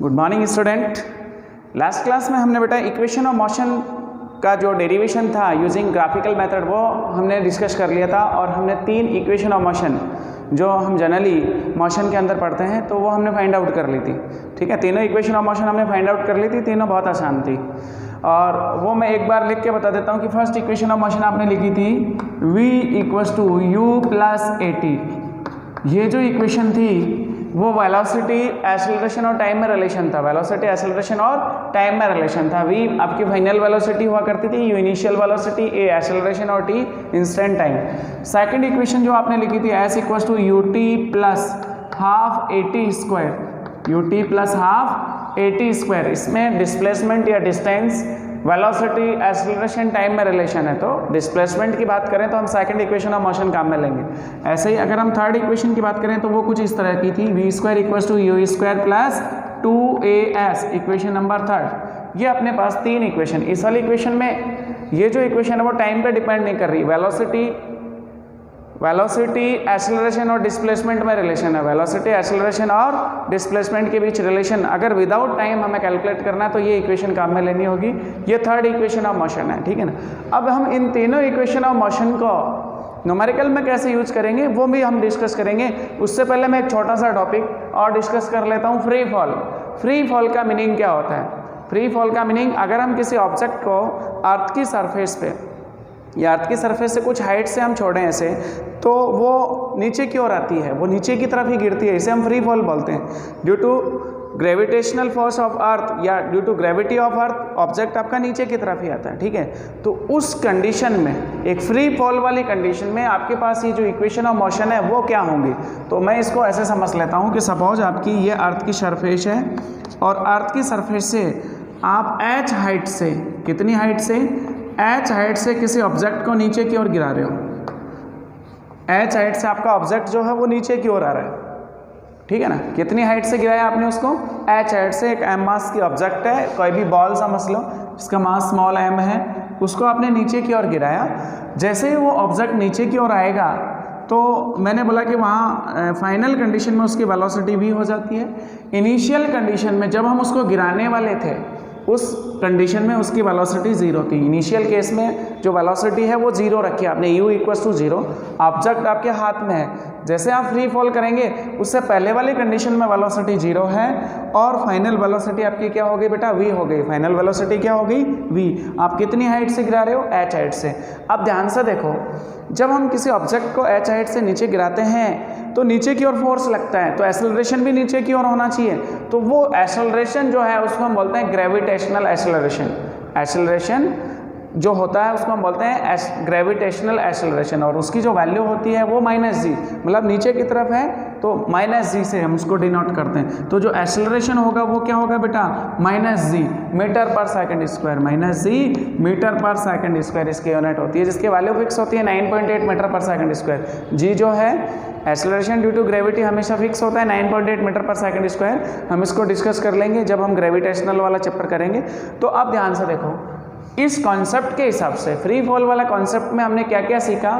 Good morning student. Last class में हमने बेटा इक्वेशन ऑफ मोशन का जो डेरिवेशन था यूजिंग ग्राफिकल मेथड वो हमने डिस्कस कर लिया था, और हमने 3 इक्वेशन ऑफ मोशन जो हम जनरली मोशन के अंदर पढ़ते हैं तो वो हमने फाइंड आउट कर ली थी। ठीक है, तीनों इक्वेशन ऑफ मोशन हमने फाइंड आउट कर ली थी, तीनों बहुत आसान थी। और वो मैं एक बार लिख के बता देता हूँ कि फर्स्ट इक्वेशन ऑफ मोशन आपने लिखी थी v equals to u plus at। ये जो इक्वेशन थी वो वेलोसिटी एक्सेलरेशन और टाइम में रिलेशन था, वेलोसिटी एक्सेलरेशन और टाइम में रिलेशन था। v आपकी फाइनल वेलोसिटी हुआ करती थी, u initial velocity, a acceleration और t instant time. Second equation जो आपने लिखी थी s equals to ut plus half at square, ut plus half at square. इसमें डिस्प्लेसमेंट या डिस्टेंस, वेलोसिटी, एक्सेलरेशन, टाइम में रिलेशन है, तो डिस्प्लेसमेंट की बात करें तो हम सेकंड इक्वेशन ऑफ मोशन काम में लेंगे। ऐसे ही अगर हम थर्ड इक्वेशन की बात करें तो वो कुछ इस तरह की थी, v square equals to u square plus 2as, equation number third. ये अपने पास 3 इक्वेशन। इस वाली इक्वेशन में ये जो इक्वेशन है वो टाइम पे डिपेंड नहीं कर रही, वेलोसिटी एक्सेलरेशन और डिस्प्लेसमेंट में रिलेशन है, वेलोसिटी एक्सेलरेशन और डिस्प्लेसमेंट के बीच रिलेशन अगर विदाउट टाइम हमें कैलकुलेट करना है तो ये इक्वेशन काम में लेनी होगी। ये थर्ड इक्वेशन ऑफ मोशन है, ठीक है ना। अब हम इन तीनों इक्वेशन ऑफ मोशन को न्यूमेरिकल में कैसे यूज करेंगे वो भी हम डिस्कस करेंगे। उससे पहले मैं एक छोटा सा टॉपिक और डिस्कस कर लेता हूँ, फ्री फॉल। फ्री फॉल का मीनिंग क्या होता है? फ्री फॉल का मीनिंग, अगर हम किसी ऑब्जेक्ट को अर्थ की सरफेस पे या अर्थ की सरफेस से कुछ हाइट से हम छोड़ें ऐसे, तो वो नीचे की ओर आती है, वो नीचे की तरफ ही गिरती है, इसे हम फ्री फॉल बोलते हैं। Due to gravitational force of earth या due to gravity of earth object आपका नीचे की तरफ ही आता है, ठीक है। तो उस कंडीशन में, एक फ्री फॉल वाली कंडीशन में आपके पास ये जो इक्वेशन ऑफ मोशन है वो क्या होंगी? तो मैं इसको ऐसे समझ लेता हूँ कि सपोज आपकी ये अर्थ की सरफेस है और अर्थ की सरफेस से आप h हाइट से, कितनी हाइट से? h हाइट से किसी ऑब्जेक्ट को नीचे की ओर गिरा रहे हो। h हाइट से आपका ऑब्जेक्ट जो है वो नीचे की ओर आ रहा है, ठीक है ना। कितनी हाइट से गिराया आपने उसको? h हाइट से। एक m मास की ऑब्जेक्ट है, कोई भी बॉल समझ लो, इसका मास स्मॉल m है, उसको आपने नीचे की ओर गिराया। जैसे ही वो ऑब्जेक्ट नीचे की ओर आएगा तो मैंने बोला कि वहाँ फाइनल कंडीशन में उसकी वेलोसिटी भी हो जाती है। इनिशियल कंडीशन में जब हम उसको गिराने वाले थे उस कंडीशन में उसकी वेलोसिटी 0 थी। इनिशियल केस में जो वेलोसिटी है वो 0 रखी आपने, u इक्वल्स टू 0। ऑब्जेक्ट आपके हाथ में है, जैसे आप फ्री फॉल करेंगे उससे पहले वाली कंडीशन में वेलोसिटी 0 है और फाइनल वेलोसिटी आपकी क्या हो गई बेटा? v हो गई। फाइनल वेलोसिटी क्या हो गई? v। आप कितनी हाइट से गिरा रहे हो? h हाइट से। अब ध्यान से देखो, जब हम किसी ऑब्जेक्ट को h हाइट से नीचे गिराते हैं तो नीचे की ओर फोर्स लगता है, तो एक्सेलरेशन भी नीचे की ओर होना चाहिए। तो वो एक्सेलरेशन जो है उसको हम बोलते हैं ग्रेविटेशनल एक्सेलरेशन। एक्सेलरेशन जो होता है उसको हम बोलते हैं ग्रेविटेशनल एक्सेलरेशन, और उसकी जो वैल्यू होती है वो -g, मतलब नीचे की तरफ है तो -g से हम उसको डिनोट करते हैं। तो जो एक्सेलरेशन होगा वो क्या होगा बेटा? -g मीटर पर सेकंड स्क्वायर, -g मीटर पर सेकंड स्क्वायर इसकी यूनिट होती है, जिसकी वैल्यू फिक्स होती है 9.8 मीटर पर सेकंड स्क्वायर। g जो है एक्सेलरेशन ड्यू टू ग्रेविटी हमेशा फिक्स होता है 9.8 मीटर पर सेकंड स्क्वायर। हम इसको डिस्कस कर लेंगे जब हम ग्रेविटेशनल वाला चैप्टर करेंगे। तो अब ध्यान से देखो, इस कॉन्सेप्ट के हिसाब से फ्री फॉल वाला कॉन्सेप्ट में हमने क्या क्या सीखा।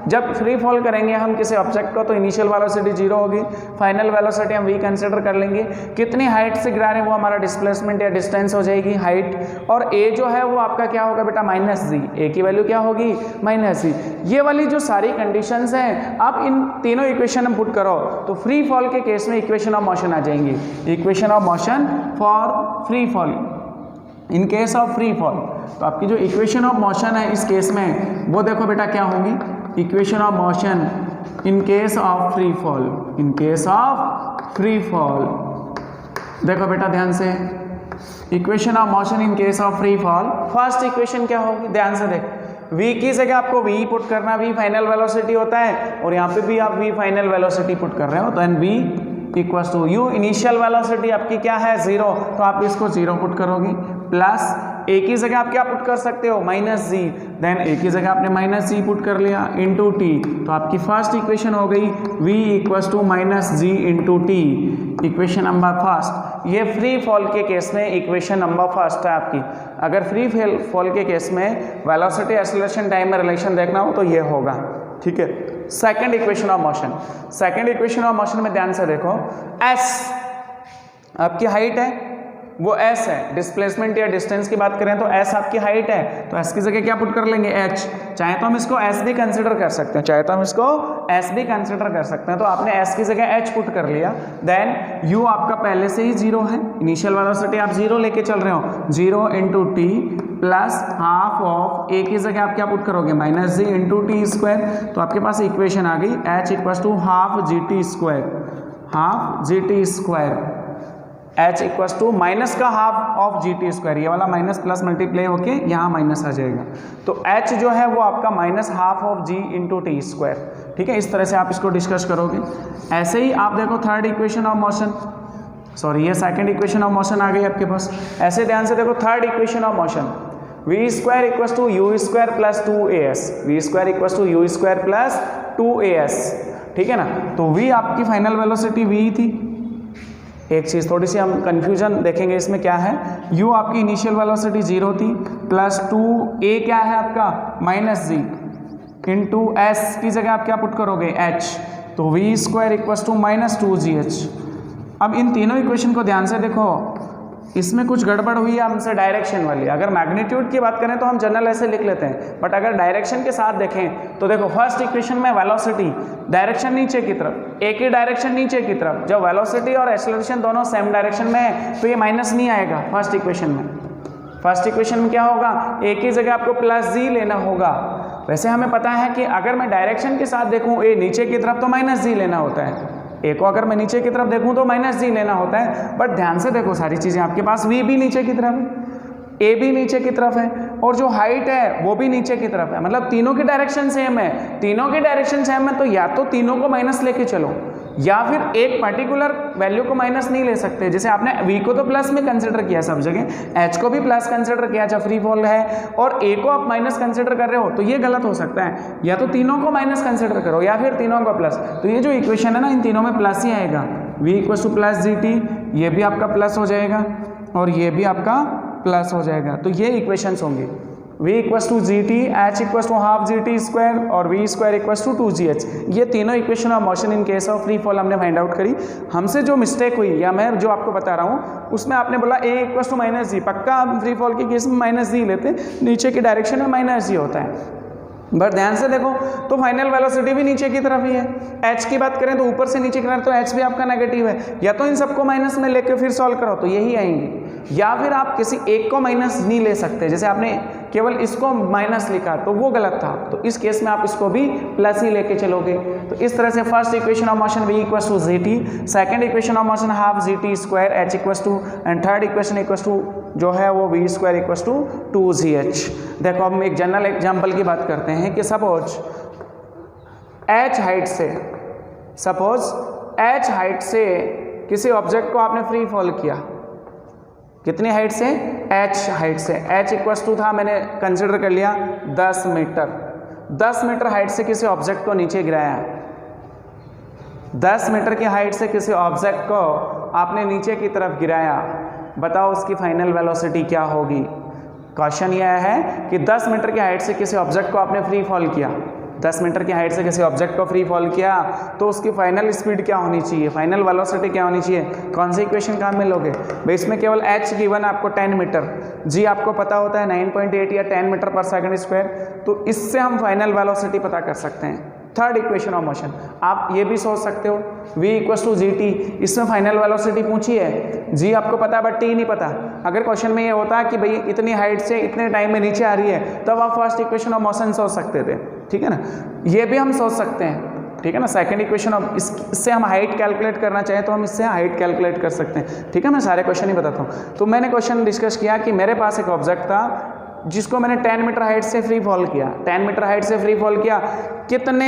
जब फ्री फॉल करेंगे हम किसी ऑब्जेक्ट को तो इनिशियल वेलोसिटी 0 होगी, फाइनल वेलोसिटी हम v कंसिडर कर लेंगे। कितनी हाइट से गिरा रहे हैं वो हमारा डिस्प्लेसमेंट या डिस्टेंस हो जाएगी, हाइट। और a जो है वो आपका क्या होगा बेटा? -g। a की वैल्यू क्या होगी? -g। ये वाली जो सारी कंडीशंस हैं, आप इन तीनों इक्वेशन में पुट करो तो फ्री फॉल के केस में इक्वेशन ऑफ मोशन आ जाएंगी। Equation of motion for free fall, in case of free fall. तो आपकी जो इक्वेशन ऑफ मोशन है इस केस में वो देखो बेटा क्या होगी? Equation of motion in case of free fall, in case of free fall. देखो बेटा ध्यान से, equation of motion in case of free fall. First equation क्या होगी? ध्यान से देख, v की जगह आपको v पुट करना, v फाइनल वेलोसिटी होता है, और यहाँ पे भी आप v फाइनल वेलोसिटी पुट कर रहे हो, तो and v equals to u initial velocity आपकी क्या है? 0, तो आप इसको 0 पुट करोगे, प्लस a की जगह आप क्या पुट कर सकते हो? -g। देन a की जगह आपने -g पुट कर लिया इंटू t, तो आपकी फर्स्ट इक्वेशन हो गई v equals to -g into t, equation number first. ये फ्री फॉल के केस में इक्वेशन नंबर फर्स्ट है आपकी। अगर फ्री फॉल के केस में वेलोसिटी एक्सेलरेशन टाइम में रिलेशन देखना हो तो ये होगा, ठीक है। Second equation of motion, second equation of motion में ध्यान से देखो, s आपकी हाइट है, वो s है। डिस्प्लेसमेंट या डिस्टेंस की बात करें तो s आपकी हाइट है, तो s की जगह क्या पुट कर लेंगे h। चाहे तो हम इसको s भी कंसिडर कर सकते हैं, चाहे तो हम इसको s भी कंसिडर कर सकते हैं। तो आपने s की जगह h पुट कर लिया, देन u आपका पहले से ही 0 है, इनिशियल वेलोसिटी आप 0 लेके चल रहे हो, 0 into t plus half of a की जगह आप क्या पुट करोगे minus g into t square. तो आपके पास इक्वेशन आ गई h equal to half G T square, half G T square, h equal to minus का half of g T square, ये वाला माइनस प्लस मल्टीप्लाई होके यहाँ माइनस आ जाएगा। तो h जो है वो आपका minus half of g into t square. ठीक है, इस तरह से आप इसको डिस्कस करोगे। ऐसे ही आप देखो third equation of motion, sorry ये सेकंड इक्वेशन ऑफ मोशन आ गई आपके पास। ऐसे ध्यान से देखो third equation of motion, V square equal to U square plus 2as, V square equal to U square plus 2as। ठीक है ना, तो v आपकी फाइनल वेलोसिटी v थी। एक चीज़ थोड़ी सी हम कंफ्यूजन देखेंगे इसमें क्या है, u आपकी इनिशियल वेलोसिटी 0 थी प्लस 2a क्या है आपका माइनस जी इंटू एस की जगह आप क्या पुट करोगे h, तो V square equal to minus 2gh। अब इन तीनों इक्वेशन को ध्यान से देखो, इसमें कुछ गड़बड़ हुई है हमसे डायरेक्शन वाली। अगर मैग्नीट्यूड की बात करें तो हम जनरल ऐसे लिख लेते हैं, बट अगर डायरेक्शन के साथ देखें तो देखो फर्स्ट इक्वेशन में वेलोसिटी डायरेक्शन नीचे की तरफ, एक ही डायरेक्शन नीचे की तरफ, जब वेलोसिटी और एक्सेलरेशन दोनों सेम डायरेक्शन में है तो ये माइनस नहीं आएगा फर्स्ट इक्वेशन में। फर्स्ट इक्वेशन में क्या होगा, एक ही जगह आपको प्लस जी लेना होगा। वैसे हमें पता है कि अगर मैं डायरेक्शन के साथ देखूँ ए नीचे की तरफ तो माइनस जी लेना होता है, ए को अगर मैं नीचे की तरफ देखूं तो माइनस जी लेना होता है। बट ध्यान से देखो सारी चीज़ें, आपके पास वी भी नीचे की तरफ है, ए भी नीचे की तरफ है, और जो हाइट है वो भी नीचे की तरफ है, मतलब तीनों की डायरेक्शन सेम है। तीनों की डायरेक्शन सेम है तो या तो तीनों को माइनस लेके चलो, या फिर एक पर्टिकुलर वैल्यू को माइनस नहीं ले सकते। जैसे आपने v को तो प्लस में कंसिडर किया सब जगह, h को भी प्लस कंसिडर किया जब फ्री फॉल है, और a को आप माइनस कंसिडर कर रहे हो तो ये गलत हो सकता है। या तो तीनों को माइनस कंसिडर करो या फिर तीनों को प्लस। तो ये जो इक्वेशन है ना, इन तीनों में प्लस ही आएगा। v equal two plus G T, ये भी आपका प्लस हो जाएगा और ये भी आपका प्लस हो जाएगा। तो ये इक्वेशंस होंगी, v equal to ji T, H equal to half G T square और v square equal to 2gh। ये तीनों equation of motion in case of free fall हमने फाइंड आउट करी। हमसे जो मिस्टेक हुई, या मैं जो आपको बता रहा हूँ उसमें आपने बोला a इक्वल टू माइनस जी, पक्का हम फ्री फॉल के केस में माइनस जी लेते, नीचे की डायरेक्शन में माइनस जी होता है। बट ध्यान से देखो तो फाइनल वेलोसिटी भी नीचे की तरफ ही है। h की बात करें तो ऊपर से नीचे की तरफ, तो h भी आपका नेगेटिव है। या तो इन सबको माइनस में लेकर फिर सॉल्व करो तो यही आएंगे, या फिर आप किसी एक को माइनस नहीं ले सकते। जैसे आपने केवल इसको माइनस लिखा तो वो गलत था, तो इस केस में आप इसको भी प्लस ही लेके चलोगे। तो इस तरह से first equation of motion v equal to ji t, second equation of motion half G T square h equal to, and third equation equal to जो है वो v square equal to 2gh। देखो हम एक जनरल एग्जाम्पल की बात करते हैं कि सपोज h हाइट से किसी ऑब्जेक्ट को आपने फ्री फॉल किया, कितनी हाइट से, h हाइट से, h इक्वल टू था, मैंने कंसिडर कर लिया 10 मीटर। 10 मीटर हाइट से किसी ऑब्जेक्ट को नीचे गिराया, 10 मीटर की हाइट से किसी ऑब्जेक्ट को आपने नीचे की तरफ गिराया, बताओ उसकी फाइनल वेलोसिटी क्या होगी। क्वेश्चन यह है कि 10 मीटर की हाइट से किसी ऑब्जेक्ट को आपने फ्री फॉल किया, 10 मीटर की हाइट से किसी ऑब्जेक्ट को फ्री फॉल किया, तो उसकी फाइनल स्पीड क्या होनी चाहिए, फाइनल वेलोसिटी क्या होनी चाहिए। कौन सी इक्वेशन काम में लोगे भाई, इसमें केवल h गिवन आपको 10 मीटर, g आपको पता होता है 9.8 या 10 मीटर पर सेकंड स्क्वायर, तो इससे हम फाइनल वेलोसिटी पता कर सकते हैं। थर्ड इक्वेशन ऑफ मोशन आप ये भी सोच सकते हो, v equal to ji t, इसमें फाइनल वेलोसिटी पूछी है, g आपको पता है बट t नहीं पता। अगर क्वेश्चन में ये होता है कि भाई इतनी हाइट से इतने टाइम में नीचे आ रही है, तब आप फर्स्ट इक्वेशन ऑफ मोशन सोच सकते थे, ठीक है ना। ये भी हम सोच सकते हैं, ठीक है ना। सेकंड इक्वेशन ऑफ इससे हम हाइट कैलकुलेट करना चाहें तो हम इससे हाइट कैलकुलेट कर सकते हैं, ठीक है। मैं सारे क्वेश्चन ही बताता हूँ। तो मैंने क्वेश्चन डिस्कस किया कि मेरे पास एक ऑब्जेक्ट था जिसको मैंने 10 मीटर हाइट से फ्री फॉल किया, 10 मीटर हाइट से फ्री फॉल किया, कितने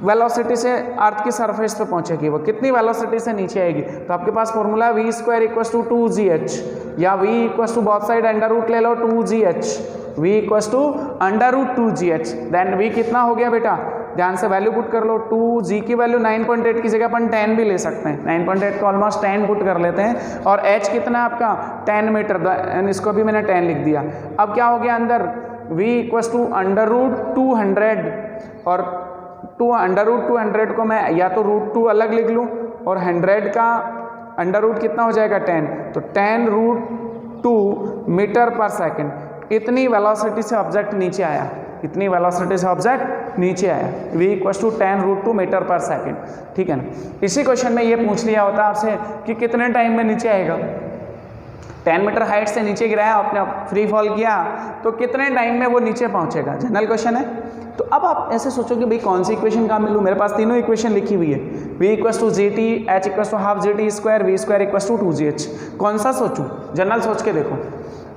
वेलोसिटी से अर्थ की सरफेस पे पहुंचेगी, वो कितनी वेलोसिटी से नीचे आएगी। तो आपके पास formula v square equal to 2gh, या v इक्वल टू बहुत साइड अंडर रूट ले लो 2gh, v equal to under root 2gh। Then v कितना हो गया बेटा, ध्यान से वैल्यू पुट कर लो, 2g की वैल्यू 9.8 की जगह अपन 10 भी ले सकते हैं, 9.8 को ऑलमोस्ट 10 पुट कर लेते हैं, और h कितना है आपका 10 मीटर, इसको भी मैंने 10 लिख दिया। अब क्या हो गया अंदर, v equal to under root 200, और अंडर रूट 200 को मैं या तो रूट 2 अलग लिख लूँ और 100 का अंडर रूट कितना हो जाएगा 10, तो 10√2 मीटर पर सेकेंड। इतनी वेलोसिटी से ऑब्जेक्ट नीचे आया, इतनी वेलोसिटी से ऑब्जेक्ट नीचे आया, v = 10√2 मीटर पर सेकेंड, ठीक है ना। इसी क्वेश्चन में ये पूछ लिया होता आपसे कि कितने टाइम में नीचे आएगा। 10 मीटर हाइट से नीचे गिराया आपने, फ्री फॉल किया, तो कितने टाइम में वो नीचे पहुंचेगा, जनरल क्वेश्चन है। तो अब आप ऐसे सोचो कि भाई कौन सी इक्वेशन काम में लूँ, मेरे पास तीनों इक्वेशन लिखी हुई है, v = gt, h = ½ gt², v² = 2gh। कौन सा सोचूं, जनरल सोच के देखो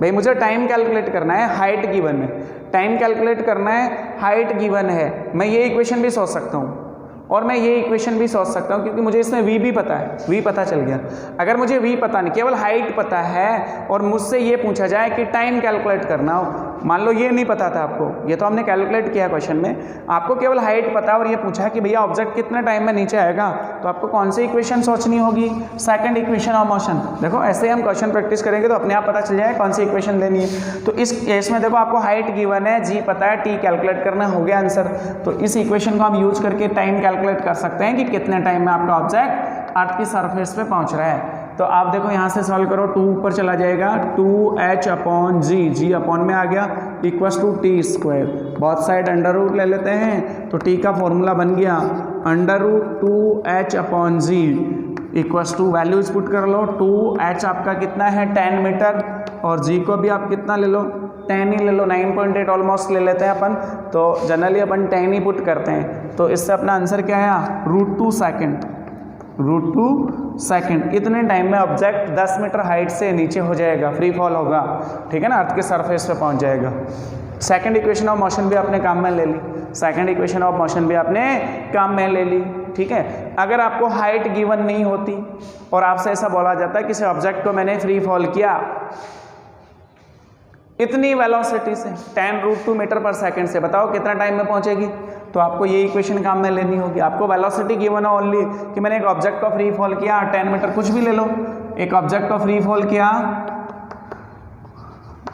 भाई। मुझे टाइम कैलकुलेट करना है, हाइट गिवन है, टाइम कैलकुलेट करना है, हाइट गिवन है। मैं ये इक्वेशन भी सोच सकता हूँ और मैं ये इक्वेशन भी सोच सकता हूँ, क्योंकि मुझे इसमें v भी पता है, v पता चल गया। अगर मुझे v पता नहीं, केवल हाइट पता है और मुझसे ये पूछा जाए कि टाइम कैलकुलेट करना हो, मान लो ये नहीं पता था आपको, ये तो हमने कैलकुलेट किया क्वेश्चन में, आपको केवल हाइट पता है और ये पूछा कि भैया ऑब्जेक्ट कितने टाइम में नीचे आएगा, तो आपको कौन सी इक्वेशन सोचनी होगी, सेकंड इक्वेशन ऑफ मोशन। देखो ऐसे हम क्वेश्चन प्रैक्टिस करेंगे तो अपने आप पता चल जाएगा कौन सी इक्वेशन लेनी है। तो इस केस में देखो आपको हाइट गिवन है, जी पता है, टी कैलकुलेट करना, हो गया आंसर। तो इस इक्वेशन को हम यूज करके टाइम कैलकुलेट कर सकते हैं कि कितने टाइम में आपका ऑब्जेक्ट अर्थ की सरफेस पे पहुंच रहा है। तो आप देखो यहाँ से सॉल्व करो, 2 ऊपर चला जाएगा, 2h/g, g अपॉन में आ गया, = t²। बहुत साइड अंडर रूट ले लेते हैं, तो t का फॉर्मूला बन गया √2h/g = वैल्यूज पुट कर लो, 2h आपका कितना है 10 मीटर और g को भी आप कितना ले लो, 10 ही ले लो, 9.8 ऑलमोस्ट ले लेते हैं अपन, तो जनरली अपन 10 ही पुट करते हैं। तो इससे अपना आंसर क्या आया, √2 सेकेंड, √2 सेकेंड। इतने टाइम में ऑब्जेक्ट 10 मीटर हाइट से नीचे हो जाएगा, फ्री फॉल होगा, ठीक है ना, अर्थ के सरफेस पे पहुंच जाएगा। सेकंड इक्वेशन ऑफ मोशन भी आपने काम में ले ली, सेकंड इक्वेशन ऑफ मोशन भी आपने काम में ले ली, ठीक है। अगर आपको हाइट गिवन नहीं होती और आपसे ऐसा बोला जाता है किसी ऑब्जेक्ट को मैंने फ्री फॉल किया इतनी वेलोसिटी से 10√2 मीटर पर सेकंड से, बताओ कितना टाइम में पहुंचेगी, तो आपको ये इक्वेशन काम में लेनी होगी। आपको वेलोसिटी गिवन है ओनली कि मैंने एक ऑब्जेक्ट को फ्री फॉल किया 10 मीटर, कुछ भी ले लो, एक ऑब्जेक्ट को फ्री फॉल किया,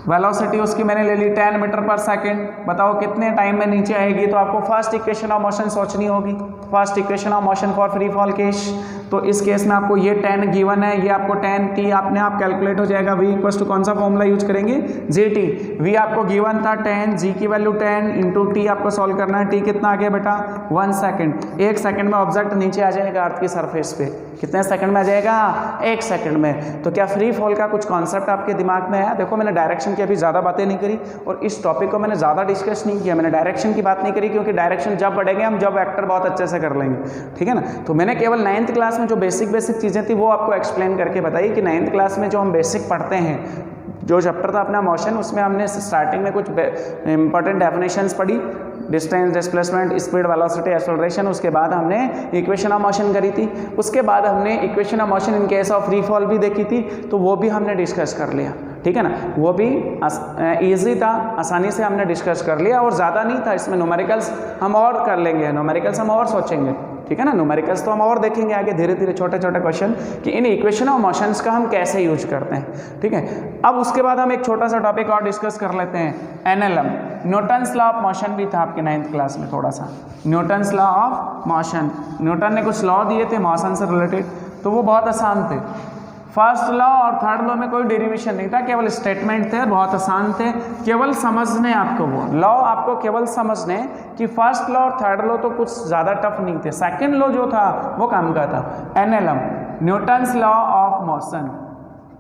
वेलोसिटी उसकी मैंने ले ली 10 मीटर पर सेकंड, बताओ कितने टाइम में नीचे आएगी। तो आपको फर्स्ट इक्वेशन ऑफ मोशन सोचनी होगी, first equation of motion for free fall case. तो इस केस में आपको ये 10 गिवन है, ये आपको 10 t अपने आप कैलकुलेट हो जाएगा। v = कौन सा फॉर्मूला यूज करेंगे, gt। v आपको गिवन था 10, g की वैल्यू 10 इंटू t आपको सॉल्व करना है, t कितना आ गया बेटा 1 सेकंड। 1 सेकंड में ऑब्जेक्ट नीचे आ जाएगा अर्थ की सरफेस पे, कितने सेकंड में आ जाएगा, 1 सेकंड में। तो क्या फ्री फॉल का कुछ कॉन्सेप्ट आपके दिमाग में आया। देखो मैंने डायरेक्शन की अभी ज़्यादा बातें नहीं करी और इस टॉपिक को मैंने ज़्यादा डिस्कस नहीं किया, मैंने डायरेक्शन की बात नहीं करी, क्योंकि डायरेक्शन जब बढ़ेंगे हम जब वेक्टर बहुत अच्छे से कर लेंगे, ठीक है ना। तो मैंने केवल 9th क्लास में जो बेसिक चीज़ें थी वो आपको एक्सप्लेन करके बताई कि 9th क्लास में जो हम बेसिक पढ़ते हैं, जो चैप्टर था अपना मोशन, उसमें हमने स्टार्टिंग में कुछ इंपॉर्टेंट डेफिनेशंस पढ़ी, distance, displacement, speed, velocity, acceleration. उसके बाद हमने इक्वेशन ऑफ मोशन करी थी, उसके बाद हमने equation of motion in case of free fall भी देखी थी, तो वो भी हमने डिस्कस कर लिया, ठीक है ना। वो भी ईजी था, आसानी से हमने डिस्कस कर लिया और ज़्यादा नहीं था। इसमें न्यूमेरिकल्स हम और कर लेंगे, न्यूमेरिकल्स हम और सोचेंगे, ठीक है ना। न्यूमेरिकल्स तो हम और देखेंगे आगे धीरे धीरे, छोटे छोटे क्वेश्चन कि इन इक्वेशन ऑफ मोशंस का हम कैसे यूज करते हैं, ठीक है। अब उसके बाद हम एक छोटा सा टॉपिक और डिस्कस कर लेते हैं, NLM, Newton's law of motion भी था आपके 9th क्लास में थोड़ा सा। Newton's law of motion, Newton ने कुछ लॉ दिए थे मोशन से रिलेटेड, तो वो बहुत आसान थे। फर्स्ट लॉ और थर्ड लॉ में कोई डेरिवेशन नहीं था, केवल स्टेटमेंट थे, बहुत आसान थे, केवल समझने आपको वो लॉ आपको केवल समझने कि फर्स्ट लॉ और थर्ड लॉ तो कुछ ज़्यादा टफ नहीं थे, सेकंड लॉ जो था वो काम का था। NLM, Newton's law of motion,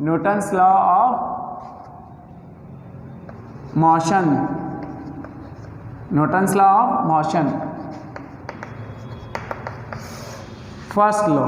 Newton's law of motion, Newton's law of motion, first law.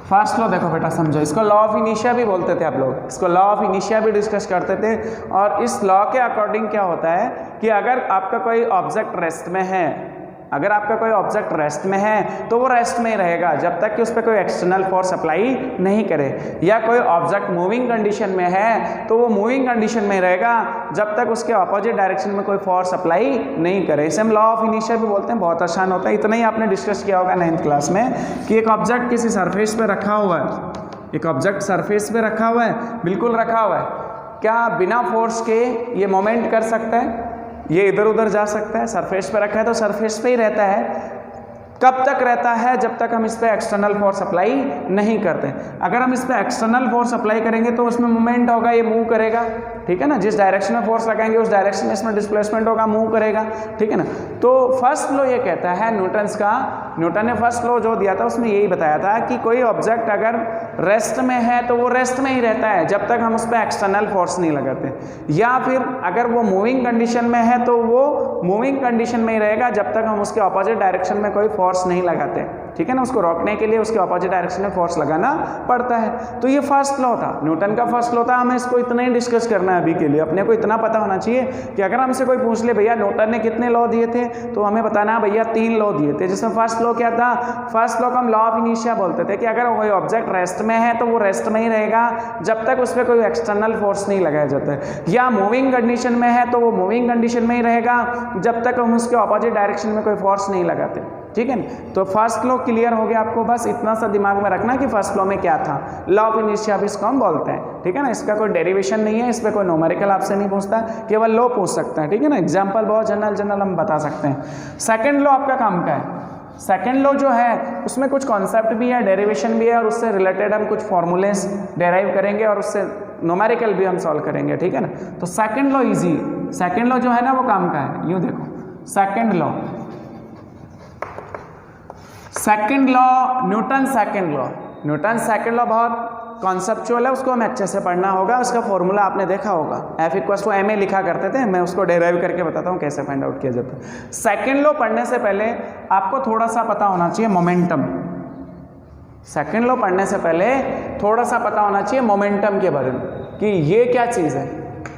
First law देखो बेटा समझो, इसको लॉ ऑफ इनिशिया भी बोलते थे आप लोग, इसको लॉ ऑफ इनिशिया भी डिस्कस करते थे। और इस लॉ के अकॉर्डिंग क्या होता है कि अगर आपका कोई ऑब्जेक्ट रेस्ट में है, अगर आपका कोई ऑब्जेक्ट रेस्ट में है तो वो रेस्ट में ही रहेगा जब तक कि उस पर कोई एक्सटर्नल फोर्स अप्लाई नहीं करे, या कोई ऑब्जेक्ट मूविंग कंडीशन में है तो वो मूविंग कंडीशन में रहेगा जब तक उसके ऑपोजिट डायरेक्शन में कोई फोर्स अप्लाई नहीं करे। इसे हम लॉ ऑफ इनिशिया भी बोलते हैं, बहुत आसान होता है। इतना ही आपने डिस्कस किया होगा 9th क्लास में कि एक ऑब्जेक्ट किसी सरफेस पे रखा हुआ है, एक ऑब्जेक्ट सरफेस पे रखा हुआ है, बिल्कुल रखा हुआ है, क्या बिना फोर्स के ये मोमेंट कर सकता है, ये इधर उधर जा सकता है, सरफेस पे रखा है तो सरफेस पे ही रहता है। कब तक रहता है? जब तक हम इस पर एक्सटर्नल फोर्स अप्लाई नहीं करते। अगर हम इस पर एक्सटर्नल फोर्स अप्लाई करेंगे तो उसमें मूवमेंट होगा, ये मूव करेगा, ठीक है ना। जिस डायरेक्शन में फोर्स लगाएंगे उस डायरेक्शन में इसमें डिस्प्लेसमेंट होगा, मूव करेगा, ठीक है ना। तो फर्स्ट लॉ ये कहता है न्यूटन ने फर्स्ट लॉ जो दिया था उसमें यही बताया था कि कोई ऑब्जेक्ट अगर रेस्ट में है तो वो रेस्ट में ही रहता है जब तक हम उस पर एक्सटर्नल फोर्स नहीं लगाते, या फिर अगर वो मूविंग कंडीशन में है तो वो मूविंग कंडीशन में ही रहेगा जब तक हम उसके ऑपोजिट डायरेक्शन में कोई फोर्स नहीं लगाते, ठीक है ना। उसको रोकने के लिए उसके ऑपोजिट डायरेक्शन में फोर्स लगाना पड़ता है। तो ये फर्स्ट लॉ था, न्यूटन का फर्स्ट लॉ था। हमें इसको इतना ही डिस्कस करना है अभी के लिए। अपने को इतना पता होना चाहिए कि अगर हमसे कोई पूछ ले भैया न्यूटन ने कितने लॉ दिए थे, तो हमें बताना है भैया 3 लॉ दिए थे। जिसमें फर्स्ट लॉ क्या था? फर्स्ट लॉ को हम लॉ ऑफ इनिशिया बोलते थे कि अगर कोई ऑब्जेक्ट रेस्ट में है तो वो रेस्ट में ही रहेगा जब तक उस पर कोई एक्सटर्नल फोर्स नहीं लगाया जाता है, या मूविंग कंडीशन में है तो वो मूविंग कंडीशन में ही रहेगा जब तक हम उसके ऑपोजिट डायरेक्शन में कोई फोर्स नहीं लगाते, ठीक है ना। तो फर्स्ट लॉ क्लियर हो गया आपको। बस इतना सा दिमाग में रखना कि फर्स्ट लॉ में क्या था, लॉ ऑफ इनिशिया भी इसको हम बोलते हैं, ठीक है ना। इसका कोई डेरिवेशन नहीं है, इस पर कोई न्यूमेरिकल आपसे नहीं पूछता, केवल लॉ पूछ सकता है, ठीक है ना। एग्जाम्पल बहुत जनरल हम बता सकते हैं। सेकेंड लॉ आपका काम का है। सेकेंड लॉ जो है उसमें कुछ कॉन्सेप्ट भी है, डेरिवेशन भी है, और उससे रिलेटेड हम कुछ फॉर्मूलेस डेराइव करेंगे और उससे न्यूमेरिकल भी हम सॉल्व करेंगे, ठीक है ना। तो second law easy, second law जो है ना वो काम का है। यूँ देखो, second law Newton second law बहुत कॉन्सेप्चुअल है, उसको हमें अच्छे से पढ़ना होगा। उसका फॉर्मूला आपने देखा होगा, F=ma लिखा करते थे, मैं उसको डेराइव करके बताता हूँ कैसे फाइंड आउट किया जाता है। सेकेंड लॉ पढ़ने से पहले आपको थोड़ा सा पता होना चाहिए मोमेंटम। सेकेंड लॉ पढ़ने से पहले थोड़ा सा पता होना चाहिए मोमेंटम के बारे में कि ये क्या चीज़ है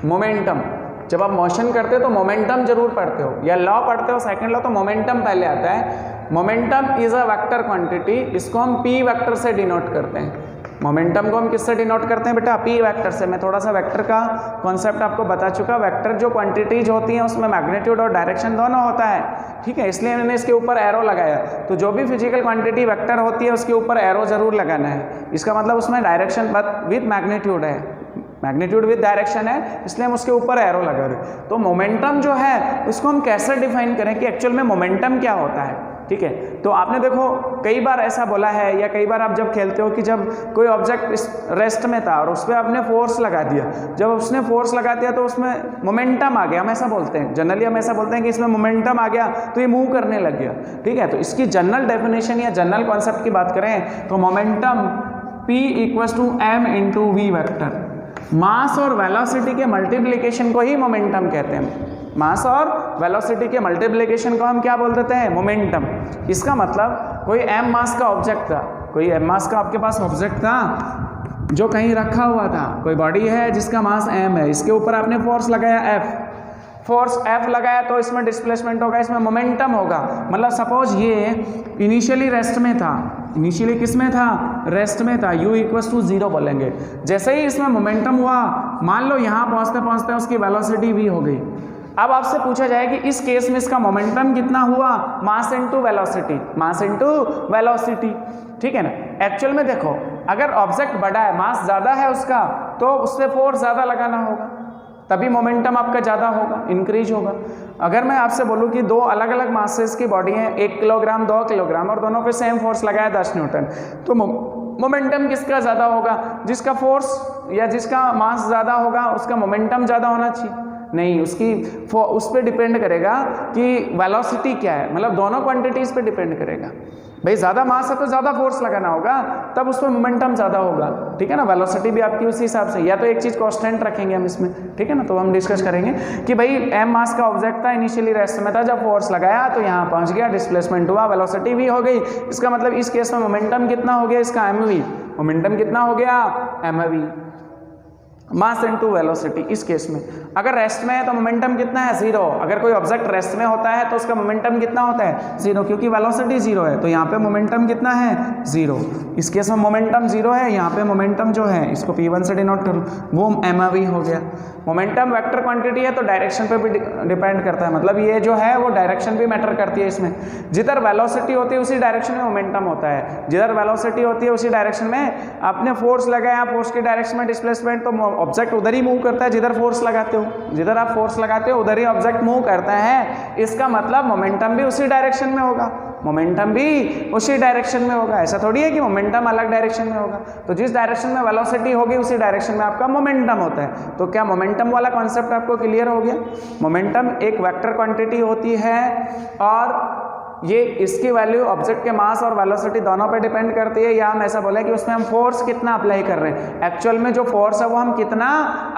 मोमेंटम। जब आप मोशन करते हो तो मोमेंटम जरूर पढ़ते हो, या लॉ पढ़ते हो सेकेंड लॉ तो मोमेंटम पहले आता है। Momentum is a vector quantity, इसको हम p वेक्टर से डिनोट करते हैं। मोमेंटम को हम किससे डिनोट करते हैं बेटा? p वेक्टर से। मैं थोड़ा सा वेक्टर का कॉन्सेप्ट आपको बता चुका। वेक्टर जो क्वांटिटीज होती हैं उसमें मैग्नीट्यूड और डायरेक्शन दोनों होता है, ठीक है, इसलिए मैंने इसके ऊपर एरो लगाया। तो जो भी फिजिकल क्वांटिटी वेक्टर होती है उसके ऊपर एरो जरूर लगाना है। इसका मतलब उसमें डायरेक्शन विद मैग्नीट्यूड है, मैग्नीट्यूड विद डायरेक्शन है, इसलिए हम उसके ऊपर एरो लगा रहे। तो मोमेंटम जो है उसको हम कैसे डिफाइन करें कि एक्चुअल में मोमेंटम क्या होता है, ठीक है। तो आपने देखो कई बार ऐसा बोला है, या कई बार आप जब खेलते हो कि जब कोई ऑब्जेक्ट रेस्ट में था और उस पर आपने फोर्स लगा दिया, जब उसने फोर्स लगा दिया तो उसमें मोमेंटम आ गया। हम ऐसा बोलते हैं, जनरली हम ऐसा बोलते हैं कि इसमें मोमेंटम आ गया तो ये मूव करने लग गया, ठीक है। तो इसकी जनरल डेफिनेशन या जनरल कॉन्सेप्ट की बात करें तो मोमेंटम P=m × v वेक्टर। मास और वेलोसिटी के मल्टीप्लिकेशन को ही मोमेंटम कहते हैं। मास और वेलोसिटी के मल्टीप्लिकेशन को हम क्या बोल देते हैं? मोमेंटम। इसका मतलब कोई m मास का ऑब्जेक्ट था, कोई m मास का आपके पास ऑब्जेक्ट था जो कहीं रखा हुआ था, कोई बॉडी है जिसका मास m है, इसके ऊपर आपने फोर्स लगाया फोर्स F लगाया तो इसमें डिस्प्लेसमेंट होगा, इसमें मोमेंटम होगा। मतलब सपोज ये इनिशियली रेस्ट में था, इनिशियली किस में था? रेस्ट में था, u=0 बोलेंगे। जैसे ही इसमें मोमेंटम हुआ, मान लो यहाँ पहुँचते पहुँचते उसकी वेलोसिटी v हो गई। अब आपसे पूछा जाए कि इस केस में इसका मोमेंटम कितना हुआ? मास इनटू वेलोसिटी, मास इनटू वेलोसिटी, ठीक है ना। एक्चुअल में देखो, अगर ऑब्जेक्ट बड़ा है, मास ज़्यादा है उसका, तो उस पर फोर्स ज़्यादा लगाना होगा, तभी मोमेंटम आपका ज़्यादा होगा, इंक्रीज होगा। अगर मैं आपसे बोलूँ कि दो अलग अलग मासेस की बॉडी है, 1 किलोग्राम 2 किलोग्राम, और दोनों पे सेम फोर्स लगाया 10 न्यूटन, तो मोमेंटम किसका ज़्यादा होगा? जिसका फोर्स या जिसका मास ज़्यादा होगा उसका मोमेंटम ज़्यादा होना चाहिए? नहीं, उस पर डिपेंड करेगा कि वेलोसिटी क्या है, मतलब दोनों क्वांटिटीज़ पे डिपेंड करेगा। भाई ज़्यादा मास है तो ज़्यादा फोर्स लगाना होगा, तब उस पर मोमेंटम ज़्यादा होगा, ठीक है ना। वेलोसिटी भी आपकी उसी हिसाब से, या तो एक चीज़ कांस्टेंट रखेंगे हम इसमें, ठीक है ना। तो हम डिस्कस करेंगे कि भाई m मास का ऑब्जेक्ट था, इनिशियली रेस्ट में था, जब फोर्स लगाया तो यहाँ पहुँच गया, डिस्प्लेसमेंट हुआ, वेलोसिटी भी हो गई। इसका मतलब इस केस में मोमेंटम कितना हो गया इसका? mv। मोमेंटम कितना हो गया? mv, मास इनटू वेलोसिटी। इस केस में अगर रेस्ट में है तो मोमेंटम कितना है? 0। अगर कोई ऑब्जेक्ट रेस्ट में होता है तो उसका मोमेंटम कितना होता है? 0, क्योंकि वेलोसिटी 0 है, तो यहाँ पे मोमेंटम कितना है? 0। इस केस में मोमेंटम 0 है, यहाँ पे मोमेंटम जो है इसको p1 से डिनोट करूँ, वो mv हो गया। मोमेंटम वेक्टर क्वांटिटी है तो डायरेक्शन पे भी डिपेंड करता है, मतलब ये जो है वो डायरेक्शन भी मैटर करती है इसमें। जिधर वेलोसिटी होती है उसी डायरेक्शन में मोमेंटम होता है, जिधर वेलोसिटी होती है उसी डायरेक्शन में आपने फोर्स लगाया, फोर्स की डायरेक्शन में डिस्प्लेसमेंट, तो ऑब्जेक्ट उधर ही मूव करता है जिधर फोर्स लगाते हो, जिधर आप फोर्स लगाते हो उधर ही ऑब्जेक्ट मूव करता है। इसका मतलब मोमेंटम भी उसी डायरेक्शन में होगा, मोमेंटम भी उसी डायरेक्शन में होगा। ऐसा थोड़ी है कि मोमेंटम अलग डायरेक्शन में होगा। तो जिस डायरेक्शन में वेलोसिटी होगी उसी डायरेक्शन में आपका मोमेंटम होता है। तो क्या मोमेंटम वाला कॉन्सेप्ट आपको क्लियर हो गया? मोमेंटम एक वेक्टर क्वांटिटी होती है और ये इसकी वैल्यू ऑब्जेक्ट के मास और वेलोसिटी दोनों पे डिपेंड करती है, या हम ऐसा बोले कि उसमें हम फोर्स कितना अप्लाई कर रहे हैं। एक्चुअल में जो फोर्स है वो हम कितना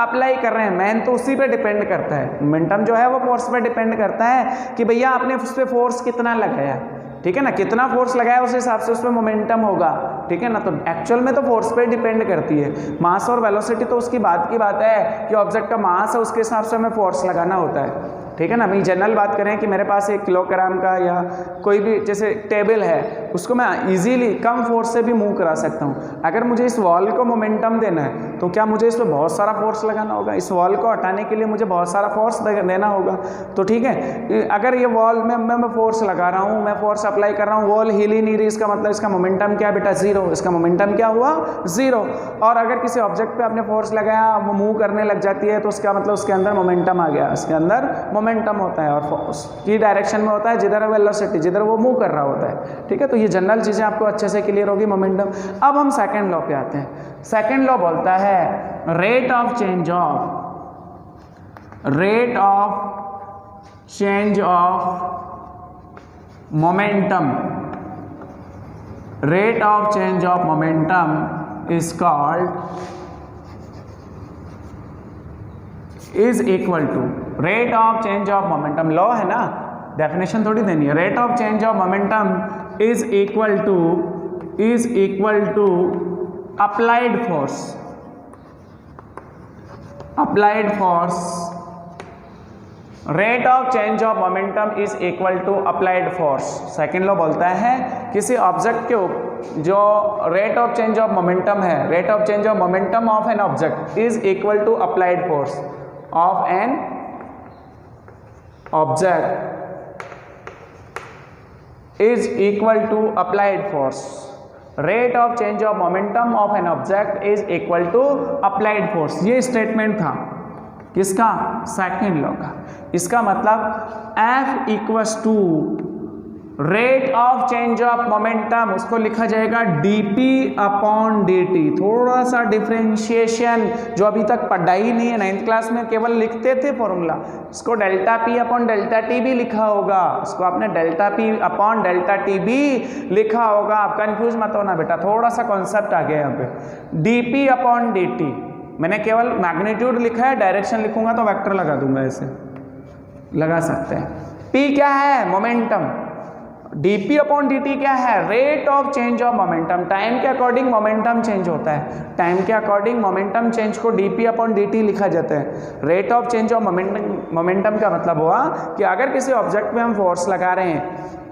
अप्लाई कर रहे हैं, मेन तो उसी पे डिपेंड करता है। मोमेंटम जो है वो फोर्स पे डिपेंड करता है कि भैया आपने उस पर फोर्स कितना लगाया, ठीक है ना, कितना फोर्स लगाया उस हिसाब से उसमें मोमेंटम होगा, ठीक है ना। तो एक्चुअल में तो फोर्स पे डिपेंड करती है। मास और वेलोसिटी तो उसकी बात की बात है कि ऑब्जेक्ट का मास है उसके हिसाब से हमें फोर्स लगाना होता है, ठीक है ना। भाई जनरल बात करें कि मेरे पास 1 किलोग्राम का या कोई भी जैसे टेबल है, उसको मैं इजीली कम फोर्स से भी मूव करा सकता हूँ। अगर मुझे इस वॉल को मोमेंटम देना है तो क्या मुझे इस पर बहुत सारा फोर्स लगाना होगा? इस वॉल को हटाने के लिए मुझे बहुत सारा फोर्स देना होगा। तो ठीक है, अगर ये वॉल में मैं फोर्स लगा रहा हूँ, मैं फोर्स अप्लाई कर रहा हूँ, वॉल हिल ही नहीं रही, इसका मतलब इसका मोमेंटम क्या है बेटा? 0। इसका मोमेंटम क्या हुआ? 0। और अगर किसी ऑब्जेक्ट पे आपने फोर्स लगाया, वो मूव करने लग जाती है, तो उसका मतलब उसके अंदर मोमेंटम आ गया, उसके अंदर मोमेंटम होता है और उसकी डायरेक्शन में होता है जिधर वेलोसिटी, जिधर वो मूव कर रहा होता है, ठीक है। तो ये जनरल चीज़ें आपको अच्छे से क्लियर होगी मोमेंटम। अब हम सेकंड लॉ पे आते हैं। सेकंड लॉ बोलता है rate of change of momentum, rate of change of momentum is called is equal to rate of change of momentum. Law है ना, डेफिनेशन थोड़ी देनी है। Rate of change of momentum is equal to applied force, rate of change of momentum is equal to applied force. Second law बोलता है किसी object के जो rate of change of momentum है, rate of change of momentum of an object is equal to applied force of an object is equal to applied force. Rate of change of momentum of an object is equal to applied force. ये statement था किसका? Second law का। इसका मतलब F equals to rate of change of momentum, उसको लिखा जाएगा dp upon dt। थोड़ा सा डिफ्रेंशिएशन जो अभी तक पढ़ा ही नहीं है, 9th क्लास में केवल लिखते थे फॉर्मूला, इसको delta p upon delta t भी लिखा होगा, इसको आपने delta p upon delta t भी लिखा होगा। आप कंफ्यूज मत होना बेटा, थोड़ा सा कॉन्सेप्ट आ गया यहाँ पे। dp अपॉन dt मैंने केवल मैग्नीट्यूड लिखा है, डायरेक्शन लिखूंगा तो वेक्टर लगा दूंगा, ऐसे लगा सकते हैं। p क्या है? मोमेंटम। dp अपॉन dt क्या है? Rate of change of momentum. Time के अकॉर्डिंग मोमेंटम चेंज होता है, टाइम के अकॉर्डिंग मोमेंटम चेंज को dp अपॉन dt लिखा जाता है। Rate of change of momentum का मतलब हुआ कि अगर किसी ऑब्जेक्ट पे हम फोर्स लगा रहे हैं,